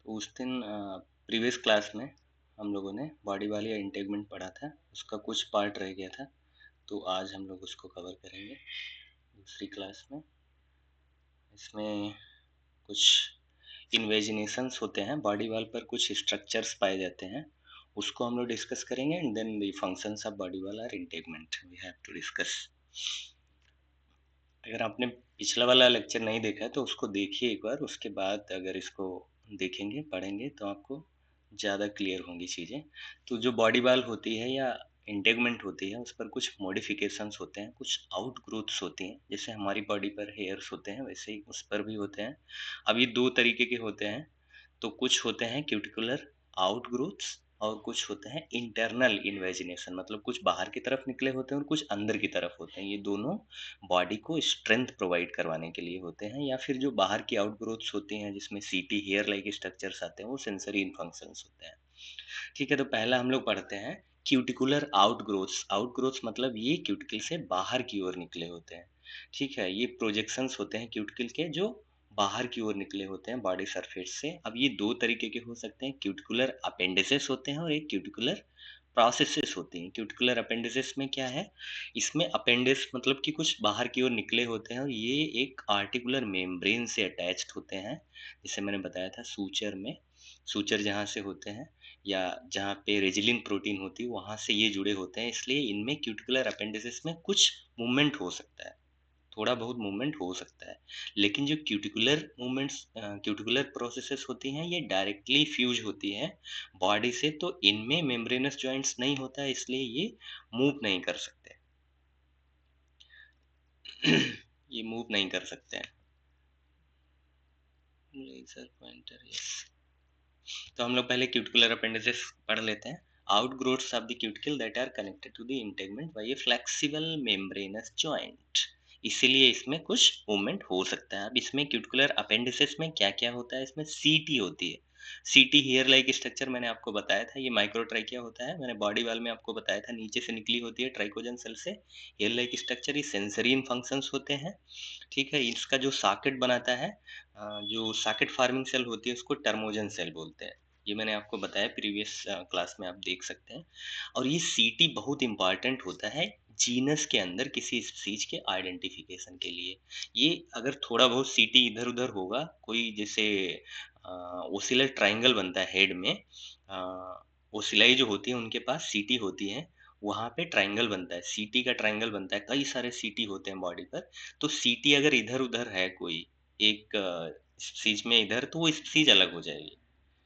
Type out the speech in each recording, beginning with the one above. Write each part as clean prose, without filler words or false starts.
उस दिन previous class में हम लोगों ने बॉडी वाली इंटेगमेंट पढ़ा था, उसका कुछ पार्ट रह गया था, तो आज हम लोग उसको कवर करेंगे दूसरी क्लास में। इसमें कुछ इन्वेजिनेशंस होते हैं, बॉडी वाल पर कुछ स्ट्रक्चर्स पाए जाते हैं, उसको हम लोग डिस्कस करेंगे and then the functions of body wall are integument we have to discuss. अगर आपने पिछला वाला लेक्चर नहीं देखा है तो उसको देखिए एक बार, उसके बाद अगर इसको देखेंगे पढ़ेंगे तो आपको ज़्यादा क्लियर होंगी चीज़ें। तो जो बॉडी वाल होती है या इंटेगमेंट होती है उस पर कुछ मॉडिफिकेशंस होते हैं, कुछ आउट ग्रोथ्स होती हैं, जैसे हमारी बॉडी पर हेयर्स होते हैं वैसे ही उस पर भी होते हैं। अब ये दो तरीके के होते हैं, तो कुछ होते हैं क्यूटिकुलर आउट ग्रोथ्स और कुछ होते हैं इंटरनल इन्वेजिनेशन, मतलब कुछ बाहर की तरफ निकले होते हैं और कुछ अंदर की तरफ होते हैं। ये दोनों बॉडी को स्ट्रेंथ प्रोवाइड करवाने के लिए होते हैं, या फिर जो बाहर की आउट ग्रोथ्स होती हैं जिसमें सीटी हेयर लाइक स्ट्रक्चर्स आते हैं वो सेंसरी फंक्शंस होते हैं। ठीक है, तो पहला हम लोग पढ़ते हैं cuticular out growths. Out growths मतलब ये क्यूटिकल से बाहर की ओर निकले होते हैं। ठीक है, ये प्रोजेक्शंस होते हैं क्यूटिकल के जो बाहर की ओर निकले होते हैं बॉडी सरफेस से। अब ये दो तरीके के हो सकते हैं, क्यूटिकुलर अपेंडिसेस होते हैं और एक क्यूटिकुलर प्रोसेसेस होती हैं। क्यूटिकुलर अपेंडिसेस में क्या है, इसमें अपेंडिस मतलब कि कुछ बाहर की ओर निकले होते हैं और ये एक आर्टिकुलर मेम्ब्रेन से अटैच्ड होते हैं, जैसे मैंने बताया था सूचर में, सूचर जहाँ से होते हैं या जहाँ पे रेजिलिन प्रोटीन होती है वहाँ से ये जुड़े होते हैं, इसलिए इनमें क्यूटिकुलर अपेंडिसेस में कुछ मूवमेंट हो सकता है, थोड़ा बहुत मूवमेंट हो सकता है। लेकिन जो क्यूटिकुलर प्रोसेसेस होती हैं ये डायरेक्टली फ्यूज होती हैं बॉडी से, तो इनमें मेम्ब्रेनस जॉइंट्स नहीं होता है, इसलिए ये मूव नहीं कर सकते। ये मूव नहीं कर सकते हैं। Laser pointer, yes. तो हम लोग पहले क्यूटिकुलर अपेंडिसेस पढ़ लेते हैं। Outgrowths of the cuticle that are connected to the integument by a flexible membranous joint. इसीलिए इसमें कुछ मूवमेंट हो सकता है। अब इसमें क्यूटिकुलर अपेंडिसेस में क्या क्या होता है, इसमें सीटी होती है। सीटी हेयर लाइक स्ट्रक्चर मैंने आपको बताया था, ये माइक्रोट्राइकिया होता है। मैंने बॉडी वाल में आपको बताया था नीचे से निकली होती है ट्राइकोजन सेल से। हेयर लाइक स्ट्रक्चर ये सेंसरी फंक्शंस होते हैं। ठीक है, इसका जो सॉकेट बनाता है, जो सॉकेट फार्मिंग सेल होती है उसको टर्मोजन सेल बोलते हैं। ये मैंने आपको बताया प्रीवियस क्लास में, आप देख सकते हैं। और ये सीटी बहुत इंपॉर्टेंट होता है जीनस के अंदर किसी स्पीसीज के आइडेंटिफिकेशन के लिए। ये अगर थोड़ा बहुत सीटी इधर उधर होगा, कोई जैसे ओसिलर ट्रायंगल बनता है हेड में, ओसिलाई जो होती है उनके पास सीटी होती है, वहाँ पे ट्रायंगल बनता है, सीटी का ट्रायंगल बनता है, कई सारे सीटी होते हैं बॉडी पर। तो सीटी अगर इधर उधर है कोई एक स्पीसीज में इधर, तो वो स्पीसीज अलग हो जाएगी।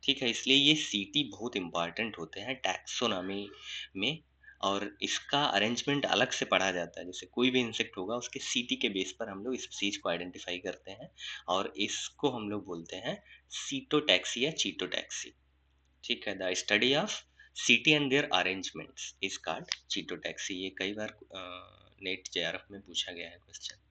ठीक है, इसलिए ये सीटी बहुत इम्पोर्टेंट होते हैं टैक्सोनॉमी में, और इसका अरेंजमेंट अलग से पढ़ा जाता है। जैसे कोई भी इंसेक्ट होगा उसके सीटी के बेस पर हम लोग स्पीसीज को आइडेंटिफाई करते हैं, और इसको हम लोग बोलते हैं सीटोटैक्सी या चीटोटैक्सी। ठीक है, the study of setae and their arrangements is called chaetotaxy. ये कई बार नेट जेआरएफ में पूछा गया है क्वेश्चन।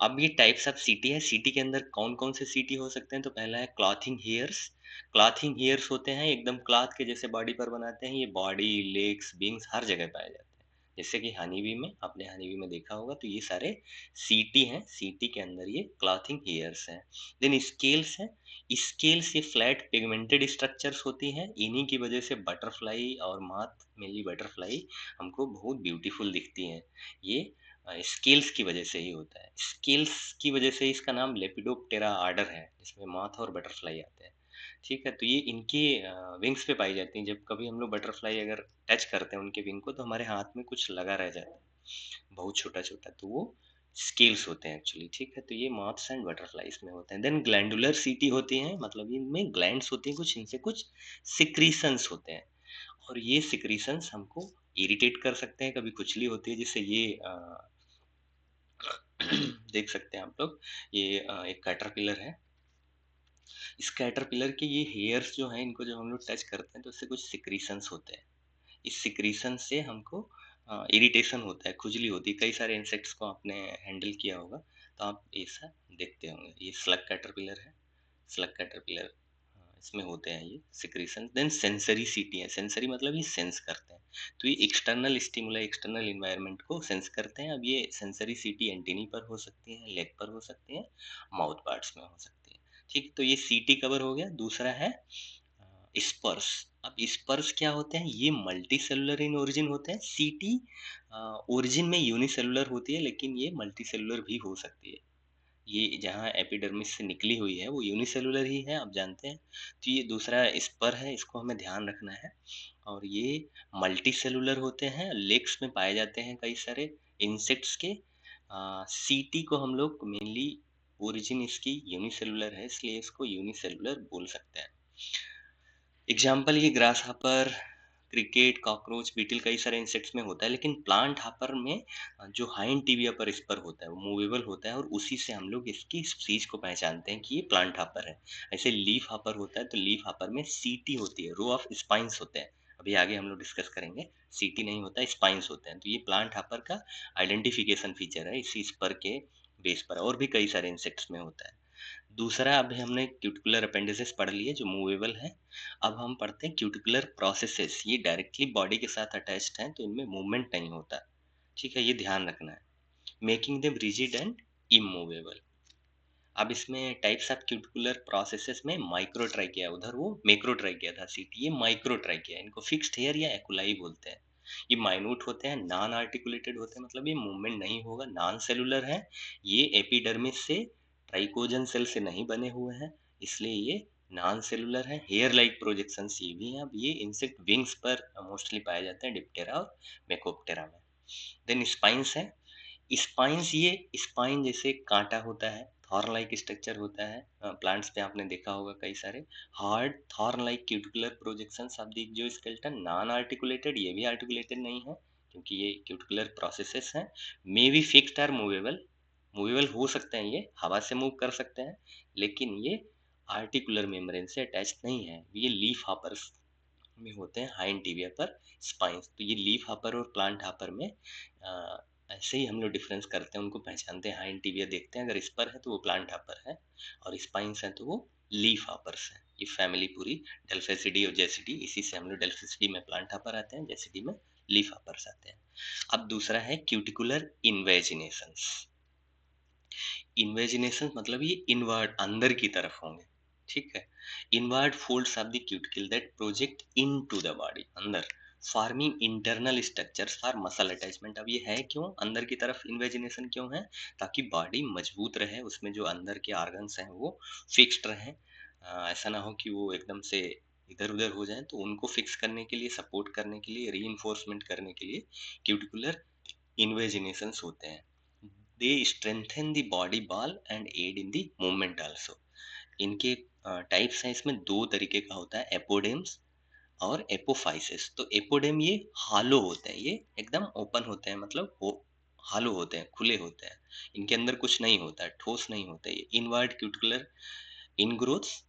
अब ये टाइप्स ऑफ सीटी है, सीटी के अंदर कौन-कौन से सीटी हो सकते हैं, तो पहला है क्लॉथिंग हेयर्स। क्लॉथिंग हेयर्स होते हैं एकदम क्लॉथ के जैसे बॉडी पर बनाते हैं, ये बॉडी, लेग्स, विंग्स हर जगह पाए जाते हैं। जैसे कि हनी बी में, आपने हनी बी में देखा होगा, तो ये सारे सीटी हैं, सीटी के अंदर ये क्लॉथिंग हेयर्स हैं। देन स्केल्स हैं, स्केल्स ये फ्लैट पिगमेंटेड स्ट्रक्चर्स होती हैं, इन्हीं की वजह से बटरफ्लाई और मॉथ, मेनली बटरफ्लाई, हमको बहुत ब्यूटीफुल दिखती हैं। ये स्केल्स की वजह से ही होता है। स्केल्स की वजह से इसका नाम लेपिडोप्टेरा ऑर्डर है, जिसमें मॉथ और बटरफ्लाई आते हैं। ठीक है, तो ये इनके विंग्स पे पाई जाती हैं। जब कभी हम लोग बटरफ्लाई अगर टच करते हैं उनके विंग को, तो हमारे हाथ में कुछ लगा रह जाता है, बहुत छोटा-छोटा, तो वो स्केल्स होते हैं एक्चुअली। ठीक है, तो ये मॉथ्स एंड बटरफ्लाइज में होते हैं। देन ग्लैंडुलर सीटी होती हैं, मतलब इनमें ग्लैंड्स होती हैं कुछ, इनसे कुछ सिक्रीशंस होते हैं, और ये सिक्रीशंस हमको इरिटेट कर सकते हैं, कभी खुजली होती है, जिससे ये देख सकते हैं आप लोग, ये एक कैटरपिलर है। इस कैटरपिलर के ये हेयर्स जो हैं, इनको जब हम लोग टच करते हैं तो इससे कुछ सिक्रीशंस होते हैं। इस सिक्रीशन से हमको इरिटेशन होता है, खुजली होती है। कई सारे इंसेक्ट्स को आपने हैंडल किया होगा, तो आप ऐसा देखते होंगे। ये स्लग कैटरपिलर है, स्लग कैटरपिलर, इसमें होते हैं ये सिक्रीशन। देन सेंसरी सीटी है, सेंसरी मतलब ये सेंस करते हैं, तो ये एक्सटर्नल स्टिमुला, एक्सटर्नल इन्वायरमेंट को सेंस करते हैं। अब ये सेंसरी सीटी एंटीनी पर हो सकती है, लेग पर हो सकती है, माउथ पार्ट्स में हो सकती है। ठीक, तो ये सीटी कवर हो गया। दूसरा है स्पर्श। अब स्पर्श क्या होते हैं? ये मल्टी सेलुलर इन ओरिजिन होते हैं। सीटी ओरिजिन में यूनिसेलुलर होती है, लेकिन ये मल्टी सेलुलर भी हो सकती है। ये जहाँ एपिडर्मिस से निकली हुई है वो यूनिसेलुलर ही है, आप जानते हैं। तो ये दूसरा स्पर है, इसको हमें ध्यान रखना है। और ये मल्टी सेलुलर होते हैं, लेग्स में पाए जाते हैं कई सारे इंसेक्ट्स के। सीटी को हम लोग मेनली ओरिजिन इसकी यूनिसेलुलर है, इसलिए इसको यूनिसेलुलर बोल सकते हैं। एग्जाम्पल ये grasshopper, cricket, cockroach, beetle कई सारे इंसेक्ट्स में होता है, लेकिन प्लांट हॉपर में जो हाइंड टिबिया पर स्पर होता है वो मूवेबल होता है, और उसी से हम लोग इसकी स्पीसीज को पहचानते हैं कि ये प्लांट हॉपर है। ऐसे लीफ हॉपर होता है, तो लीफ हॉपर में सीटी होती है, रो ऑफ स्पाइंस होते हैं। अभी आगे हम लोग डिस्कस करेंगे। सीटी नहीं होता, स्पाइंस होते हैं। तो ये प्लांट हॉपर का आइडेंटिफिकेशन फीचर है इसी स्पर के बेस पर, और भी कई सारे इंसेक्ट्स में होता है। दूसरा, अभी हमने क्यूटिकुलर अपेंडिसेस पढ़ लिए जो मूवेबल है। अब हम पढ़ते हैं क्यूटिकुलर प्रोसेसेस। ये डायरेक्टली बॉडी के साथ अटैच्ड हैं, तो इनमें मूवमेंट नहीं होता। ठीक है, ये ध्यान रखना है। Making them rigid and immovable. अब इसमें टाइप्स ऑफ क्यूटिकुलर प्रोसेसेस में माइक्रोट्राइकिया, उधर वो मैक्रोट्राइकिया था सीटी, ये माइक्रोट्राइकिया। इनको फिक्स्ड हेयर या एक्युलाई बोलते हैं। ये माइन्यूट होते हैं, नॉन आर्टिकुलेटेड होते हैं, मतलब ये मूवमेंट नहीं होगा, नॉन सेलुलर है। ये एपिडर्मिस से, ट्राइकोजन सेल से नहीं बने हुए हैं, इसलिए ये नॉन सेलुलर है। हेयर लाइक प्रोजेक्शंस ये भी हैं। अब ये इंसेक्ट विंग्स पर मोस्टली पाए जाते हैं, डिप्टेरा और मेकोप्टेरा में। देन स्पाइंस है। स्पाइंस, ये स्पाइन जैसे कांटा होता है, थॉर्न लाइक स्ट्रक्चर होता है। प्लांट्स पे आपने देखा होगा कई सारे hard thorn like cuticular projections of the जो स्केलेटन, नॉन आर्टिकुलेटेड, ये भी आर्टिकुलेटेड नहीं है क्योंकि ये क्यूटिकुलर प्रोसेसेस हैं। मे बी फिक्स्ड और मूवेबल, मूवेबल हो सकते हैं, ये हवा से मूव कर सकते हैं, लेकिन ये आर्टिकुलर मेम्ब्रेन से अटैच नहीं है। ये लीफ हॉपर्स में होते हैं, हाइंड टिबिया पर स्पाइंस। तो ये लीफ हॉपर और प्लांट हॉपर में ऐसे ही हम लोग डिफरेंस करते हैं, उनको पहचानते हैं। हाइंड टिबिया देखते हैं, अगर स्पर है तो वो प्लांट हॉपर है, और स्पाइंस है तो वो लीफ हॉपर्स है। ये फैमिली पूरी डेल्फेसिडी और जेसिडी, इसी से हम लोग डेल्फेसिडी में प्लांट हॉपर आते हैं, जेसिडी में लीफ हॉपर्स आते हैं। अब दूसरा है क्यूटिकुलर इन्वेजिनेशंस। इन्वेजिनेशन मतलब ये इनवर्ड, अंदर की तरफ होंगे। ठीक है, inward folds of the cuticle that project into the body, अंदर, forming internal structures for muscle attachment. अब ये है क्यों अंदर की तरफ इन्वेजिनेशन क्यों है? ताकि बॉडी मजबूत रहे, उसमें जो अंदर के ऑर्गन्स हैं वो फिक्स्ड रहें। ऐसा ना हो कि वो एकदम से इधर उधर हो जाए, तो उनको फिक्स करने के लिए, सपोर्ट करने के लिए, री करने के लिए क्यूटिकुलर इन्वेजिनेशंस होते हैं। They strengthen the body wall and aid in the movement also. इनके टाइप्स हैं, इसमें दो तरीके का होता है, एपोडेम्स और एपोफाइसिस। तो एपोडेम ये हालो होते हैं, ये एकदम ओपन होते हैं, मतलब वो हालो होते हैं, खुले होते हैं, इनके अंदर कुछ नहीं होता है, ठोस नहीं होते। ये इनवर्ड क्यूटिकुलर इनग्रोथ्स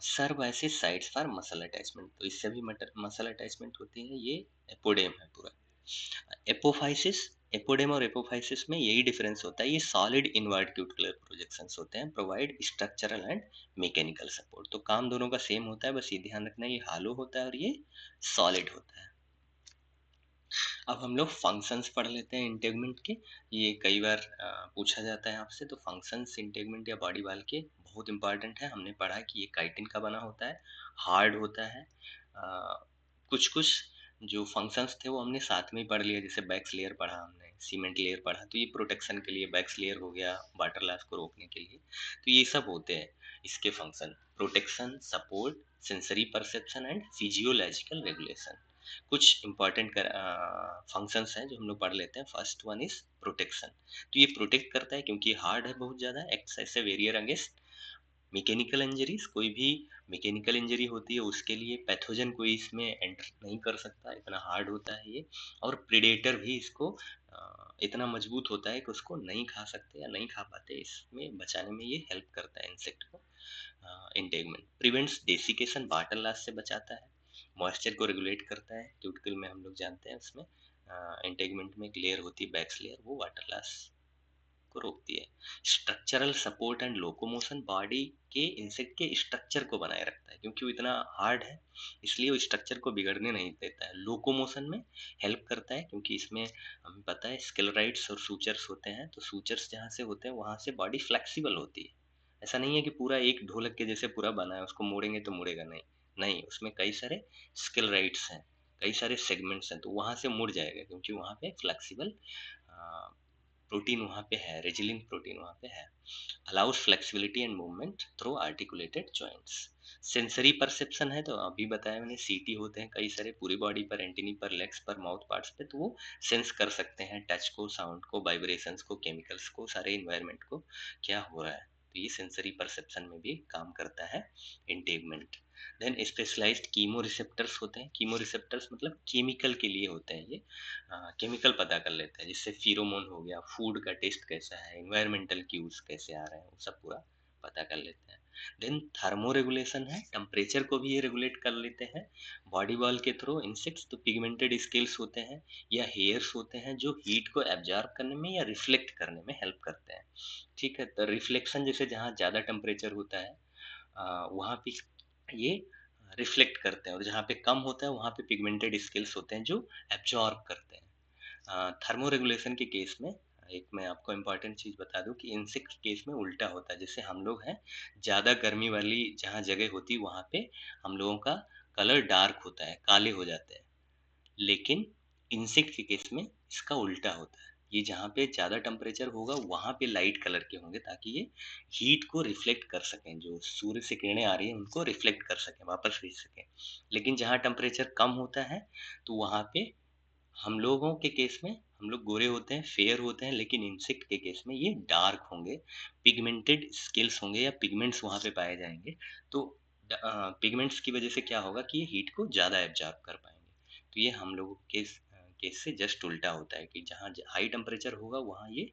सर्व ऐसे साइट्स फॉर मसल अटैचमेंट, तो इससे भी मसल अटैचमेंट होती है। ये एपोडेम है पूरा। एपोफाइसिस, एपोडेम और एपोफाइसिस में यही डिफरेंस होता है, ये सॉलिड इनवर्ट क्यूटिकुलर प्रोजेक्शंस होते हैं, provide structural and mechanical support. तो काम दोनों का सेम होता है, बस ये ध्यान रखना है, ये हालो होता है और ये सॉलिड होता है। अब हम लोग फंक्शंस पढ़ लेते हैं इंटेगमेंट के। ये कई बार पूछा जाता है आपसे, तो फंक्शंस इंटेगमेंट या बॉडी वाल के बहुत इंपॉर्टेंट है। हमने पढ़ा कि ये काइटिन का बना होता है, हार्ड होता है। कुछ कुछ जो फंक्शंस थे वो हमने साथ में ही पढ़ लिया, जैसे बैक्स लेयर पढ़ा हमने, सीमेंट लेयर पढ़ा, तो ये प्रोटेक्शन के लिए बैक्स लेयर हो गया, वाटर लॉस को रोकने के लिए। तो ये सब होते हैं इसके function, protection, support, sensory perception and physiological regulation. कुछ इंपॉर्टेंट फंक्शंस हैं जो हम लोग पढ़ लेते हैं। First one is protection. तो ये प्रोटेक्ट करता है क्योंकि हार्ड है बहुत ज़्यादा, excessive barrier against mechanical injuries. कोई भी मैकेनिकल इंजरी होती है उसके लिए पैथोजन कोई इसमें एंटर नहीं कर सकता, इतना हार्ड होता है ये। और प्रेडेटर भी इसको इतना मजबूत होता है कि उसको नहीं खा सकते या नहीं खा पाते, इसमें बचाने में ये हेल्प करता है इंसेक्ट को। Integument prevents desiccation, water loss से बचाता है, मॉइस्चर को रेगुलेट करता है। क्यूटिकल में हम लोग जानते हैं उसमें इंटेगमेंट में एक लेयर होती है बैक्स लेयर, वो वाटर लॉस को रोकती है। Structural support and locomotion, body के इंसेक्ट के स्ट्रक्चर को बनाए रखता है, क्योंकि वो इतना हार्ड है इसलिए वो स्ट्रक्चर को बिगड़ने नहीं देता है। लोकोमोशन में हेल्प करता है, क्योंकि इसमें हमें पता है स्केलेराइड्स और सूचर्स होते हैं, तो सूचर्स जहाँ से होते हैं वहाँ से बॉडी फ्लेक्सिबल होती है, ऐसा नहीं है कि पूरा एक ढोलक के जैसे पूरा बना है, उसको मोड़ेंगे तो मुड़ेगा नहीं। नहीं, उसमें कई सारे स्किल राइट्स हैं, कई सारे सेगमेंट्स हैं, तो वहाँ से मुड़ जाएगा क्योंकि वहाँ पे फ्लेक्सिबल अ, प्रोटीन वहाँ पे है, रेजिलिन प्रोटीन वहाँ पे है। Allows flexibility and movement through articulated joints. Sensory perception है तो अभी बताया मैंने, सीटी होते हैं कई सारे पूरी बॉडी पर, एंटीनी पर, लेग्स पर, माउथ पार्ट्स पे, तो वो सेंस कर सकते हैं टच को, साउंड को, वाइब्रेशंस को, केमिकल्स को, सारे इन्वायरमेंट को, क्या हो रहा है। तो ये सेंसरी परसेप्शन में भी काम करता है integument. Then specialised chemo receptors होते हैं। कीमो रिसेप्टर्स मतलब केमिकल के लिए होते हैं ये, केमिकल पता कर लेते हैं, जिससे फिरोमोन हो गया, फूड का टेस्ट कैसा है, एनवायरमेंटल क्यूज कैसे आ रहे हैं, वो सब पूरा पता कर लेते हैं। देन थर्मो रेगुलेशन है, टेम्परेचर को भी ये रेगुलेट कर लेते हैं बॉडी वॉल के थ्रू। इंसेक्ट्स तो पिगमेंटेड स्केल्स होते हैं या हेयर्स होते हैं जो हीट को एब्जॉर्ब करने में या रिफ्लेक्ट करने में हेल्प करते हैं। ठीक है, तो रिफ्लेक्शन जैसे जहाँ ज़्यादा टेम्परेचर होता है वहाँ पे ये रिफ्लेक्ट करते हैं, और जहाँ पे कम होता है वहाँ पे पिगमेंटेड स्केल्स होते हैं जो एब्जॉर्ब करते हैं। थर्मोरेगुलेशन के केस में एक मैं आपको इम्पोर्टेंट चीज़ बता दूं कि इंसेक्ट के केस में उल्टा होता है। जैसे हम लोग हैं, ज़्यादा गर्मी वाली जहाँ जगह होती है वहाँ पे हम लोगों का कलर डार्क होता है, काले हो जाते हैं। लेकिन इंसेक्ट के केस में इसका उल्टा होता है। ये जहाँ पे ज़्यादा टेम्परेचर होगा वहाँ पे लाइट कलर के होंगे, ताकि ये हीट को रिफ्लेक्ट कर सकें, जो सूर्य से किरणें आ रही हैं उनको रिफ्लेक्ट कर सकें, वापस भेज सकें। लेकिन जहाँ टेम्परेचर कम होता है तो वहाँ पे हम लोगों के केस में हम लोग गोरे होते हैं, फेयर होते हैं, लेकिन इंसेक्ट के केस में ये डार्क होंगे, पिगमेंटेड स्केल्स होंगे या पिगमेंट्स वहाँ पे पाए जाएंगे। तो पिगमेंट्स की वजह से क्या होगा कि ये हीट को ज़्यादा एब्जॉर्ब कर पाएंगे। तो ये हम लोगों के केस से जस्ट उल्टा होता है कि जहाँ हाई टेम्परेचर होगा वहाँ ये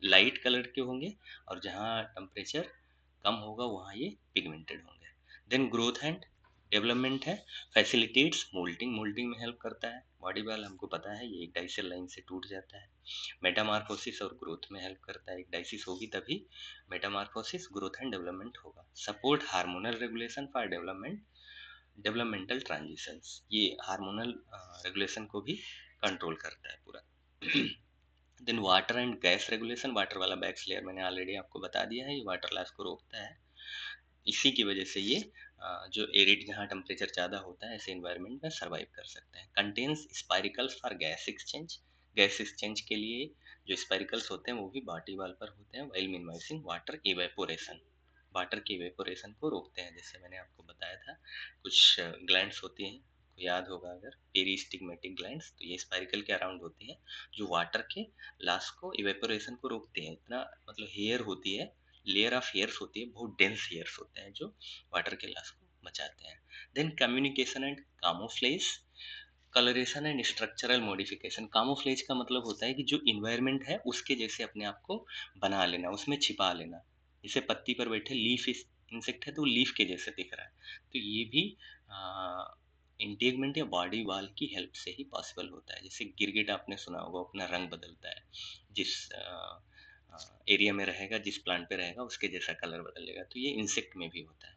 लाइट कलर के होंगे, और जहाँ टेम्परेचर कम होगा वहाँ ये पिगमेंटेड होंगे। देन ग्रोथ एंड डेवलपमेंट है, फैसिलिटेट्स मोल्टिंग, मोल्टिंग में हेल्प करता है। बॉडी वाल हमको पता है ये एक डाइसिल लाइन से टूट जाता है। मेटामार्फोसिस और ग्रोथ में हेल्प करता है, एक डाइसिस होगी तभी मेटामार्फोसिस, ग्रोथ एंड डेवलपमेंट होगा। Support hormonal regulation for development, developmental transitions, ये हार्मोनल रेगुलेशन को भी कंट्रोल करता है पूरा। Then water and gas regulation, water वाला बैक्स लेयर मैंने ऑलरेडी आपको बता दिया है, ये वाटर लॉस को रोकता है। इसी की वजह से ये जो एरिड जहाँ टेम्परेचर ज़्यादा होता है ऐसे इन्वायरमेंट में सर्वाइव कर सकते हैं। Contains spiracles for gas exchange, gas exchange के लिए जो स्पाइरिकल्स होते हैं वो भी बॉडी वाल पर होते हैं, while minimising water evaporation, water के इवेपोरेशन को रोकते हैं। जैसे मैंने आपको बताया था कुछ ग्लैंड्स होती हैं, आपको याद होगा अगर, पेरिस्टिग्मेटिक ग्लैंड्स, तो ये स्पाइरिकल के अराउंड होती है जो वाटर के लॉस को, इवेपोरेशन को रोकते हैं। इतना मतलब हेयर होती है, लेयर ऑफ हेयर्स होती है, बहुत डेंस हेयर्स होते हैं जो वाटर के लॉस को बचाते हैं। Then communication and camouflage, coloration and structural modification. Camouflage का मतलब होता है कि जो इन्वायरमेंट है उसके जैसे अपने आप को बना लेना, उसमें छिपा लेना। जैसे पत्ती पर बैठे लीफ इंसेक्ट है तो लीफ के जैसे दिख रहा है, तो ये भी इंटेगमेंट या बॉडी वाल की हेल्प से ही पॉसिबल होता है। जैसे गिरगिट आपने सुना होगा, अपना रंग बदलता है, जिस एरिया में रहेगा, जिस प्लांट पे रहेगा उसके जैसा कलर बदलेगा, तो ये इंसेक्ट में भी होता है।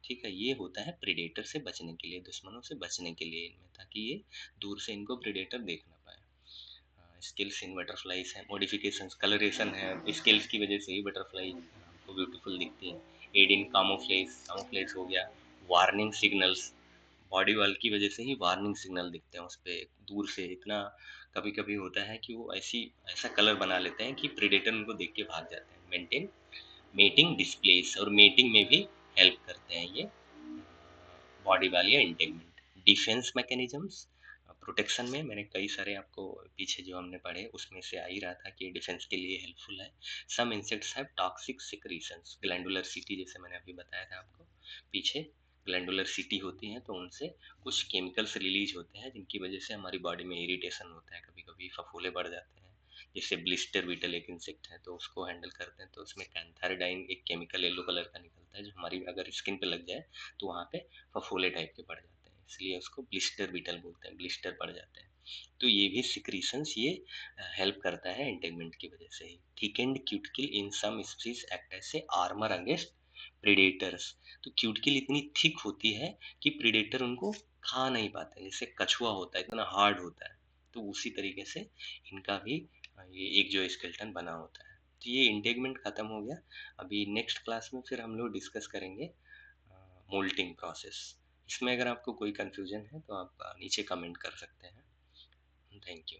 ठीक है, ये होता है प्रेडेटर से बचने के लिए, दुश्मनों से बचने के लिए इनमें, ताकि ये दूर से इनको प्रेडेटर देख ना पाए। स्किल्स इन बटरफ्लाईज है, मॉडिफिकेशंस, कलरेशन है, स्किल्स की वजह से ही बटरफ्लाई को ब्यूटीफुल दिखती है। एड इन कामोफ्लेज, कामोफ्लेज हो गया। वार्निंग सिग्नल्स, बॉडी वाल की वजह से ही वार्निंग सिग्नल दिखते हैं उस पे दूर से। इतना कभी कभी होता है कि वो ऐसा कलर बना लेते हैं कि प्रेडेटर उनको देख के भाग जाते हैं। मेंटेन मेटिंग डिस्प्लेस, और मेटिंग में भी हेल्प करते हैं ये बॉडी वाल या इंटेगमेंट। डिफेंस मैकेनिज्म्स, प्रोटेक्शन में मैंने कई सारे आपको पीछे जो हमने पढ़े उसमें से आ ही रहा था कि डिफेंस के लिए हेल्पफुल है। Some insects have toxic secretions, glandularity जैसे मैंने अभी बताया था आपको पीछे, ग्लैंडुलर सिटी होती है तो उनसे कुछ केमिकल्स रिलीज होते हैं जिनकी वजह से हमारी बॉडी में इरिटेशन होता है, कभी कभी फफूले बढ़ जाते हैं। जैसे ब्लिस्टर बीटल एक इंसेक्ट है तो उसको हैंडल करते हैं, तो उसमें कैंथारिडाइन एक केमिकल येलो कलर का निकलता है जो हमारी अगर स्किन पे लग जाए तो वहाँ पे फफोले टाइप के पड़ जाते हैं, इसलिए उसको ब्लिस्टर बीटल बोलते हैं, ब्लिस्टर पड़ जाते हैं। तो ये भी सिक्रीशंस ये हेल्प करता है इंटेगमेंट की वजह से ही। Thickened cuticle in some species act as a armour against predators, तो क्यूटिकल इतनी थिक होती है कि प्रेडेटर उनको खा नहीं पाते, जैसे कछुआ होता है इतना हार्ड होता है, तो उसी तरीके से इनका भी ये एक जो स्केलेटन बना होता है। तो ये इंटेगमेंट खत्म हो गया। अभी नेक्स्ट क्लास में फिर हम लोग डिस्कस करेंगे मोल्टिंग प्रोसेस। इसमें अगर आपको कोई कंफ्यूजन है तो आप नीचे कमेंट कर सकते हैं। Thank you.